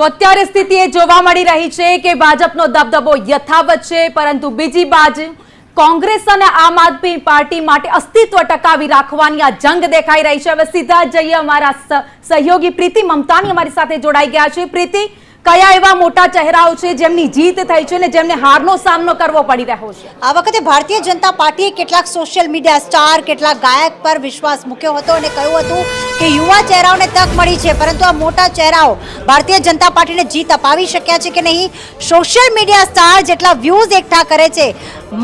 તો અત્યારે સ્થિતિ એ જોવા મળી રહી છે કે ભાજપનો દબદબો યથાવત છે, પરંતુ બીજી બાજુ કોંગ્રેસ અને આમ આદમી પાર્ટી માટે અસ્તિત્વ ટકાવી રાખવાની આ જંગ દેખાઈ રહી છે। હવે સીધા જઈએ અમારા સહયોગી પ્રીતિ મમતાની અમારી સાથે જોડાઈ ગયા છે। પ્રીતિ, કયા એવા મોટા ચહેરાઓ છે જેમની જીત થઈ છે અને જેમને હારનો સામનો કરવો પડી રહ્યો છે? આ વખતે ભારતીય જનતા પાર્ટીએ કેટલાક સોશિયલ મીડિયા સ્ટાર, કેટલાક ગાયક પર વિશ્વાસ મૂક્યો હતો અને કહ્યું હતું કે યુવા ચહેરાઓને તક મળી છે, પરંતુ આ મોટા ચહેરાઓ ભારતીય જનતા પાર્ટીને જીત અપાવી શક્યા છે કે નહીં? સોશિયલ મીડિયા સ્ટાર જેટલા વ્યૂઝ એકઠા કરે છે,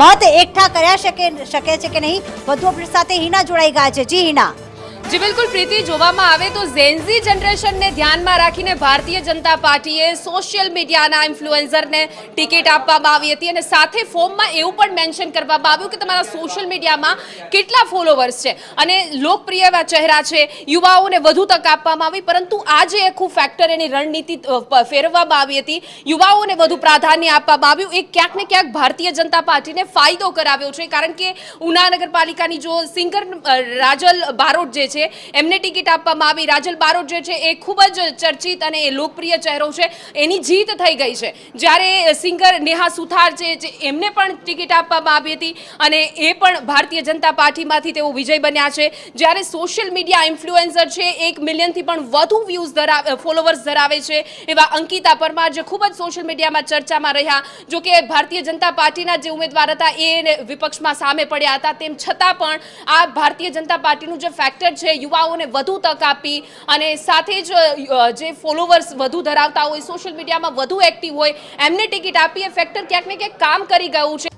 મત એકઠા કર્યા શકે છે કે નહીં? વધુ આપણી સાથે હિના જોડાઈ ગયા છે। જી હિના। જી બિલકુલ પ્રીતિ, જોવામાં આવે તો ઝેનઝી જનરેશનને ધ્યાનમાં રાખીને ભારતીય જનતા પાર્ટીએ સોશિયલ મીડિયાના ઇન્ફ્લુએન્સરને ટિકિટ આપવામાં આવી હતી અને સાથે ફોર્મમાં એવું પણ મેન્શન કરવામાં આવ્યું કે તમારા સોશિયલ મીડિયામાં કેટલા ફોલોવર્સ છે અને લોકપ્રિય એવા ચહેરા છે, યુવાઓને વધુ તક આપવામાં આવી। પરંતુ આ જે આખું ફેક્ટર એની રણનીતિ ફેરવવામાં આવી હતી, યુવાઓને વધુ પ્રાધાન્ય આપવામાં આવ્યું, એ ક્યાંક ને ક્યાંક ભારતીય જનતા પાર્ટીને ફાયદો કરાવ્યો છે। કારણ કે ઉના નગરપાલિકાની જો સિંગર રાજલ બારોટ જે છે એમને ટિકિટ આપવામાં આવી। રાજલ બારોટ જે છે એ ખૂબ જ ચર્ચિત અને લોકપ્રિય ચહેરો છે, એની જીત થઈ ગઈ છે। જ્યારે સિંગર નેહા સુથાર છે એમને પણ ટિકિટ આપવામાં આવી હતી અને એ પણ ભારતીય જનતા પાર્ટીમાંથી તેઓ વિજય બન્યા છે। જ્યારે સોશિયલ મીડિયા ઇન્ફ્લુએન્સર છે, 1 મિલિયનથી પણ વધુ વ્યૂઝ ફોલોવર્સ ધરાવે છે એવા અંકિતા પરમાર, જે ખૂબ જ સોશિયલ મીડિયામાં ચર્ચામાં રહ્યા। જો કે ભારતીય જનતા પાર્ટીના જે ઉમેદવાર હતા એ વિપક્ષમાં સામે પડ્યા હતા, તેમ છતાં પણ આ ભારતીય જનતા પાર્ટીનું જે ફેક્ટર છે, યુવાઓને વધુ તક આપી અને સાથે જ જે ફોલોવર્સ વધુ ધરાવતા હોય, સોશિયલ મીડિયામાં વધુ એક્ટિવ હોય, એમને ટિકિટ આપી, એ ફેક્ટર ક્યાંક ને ક્યાંક કામ કરી ગયું છે।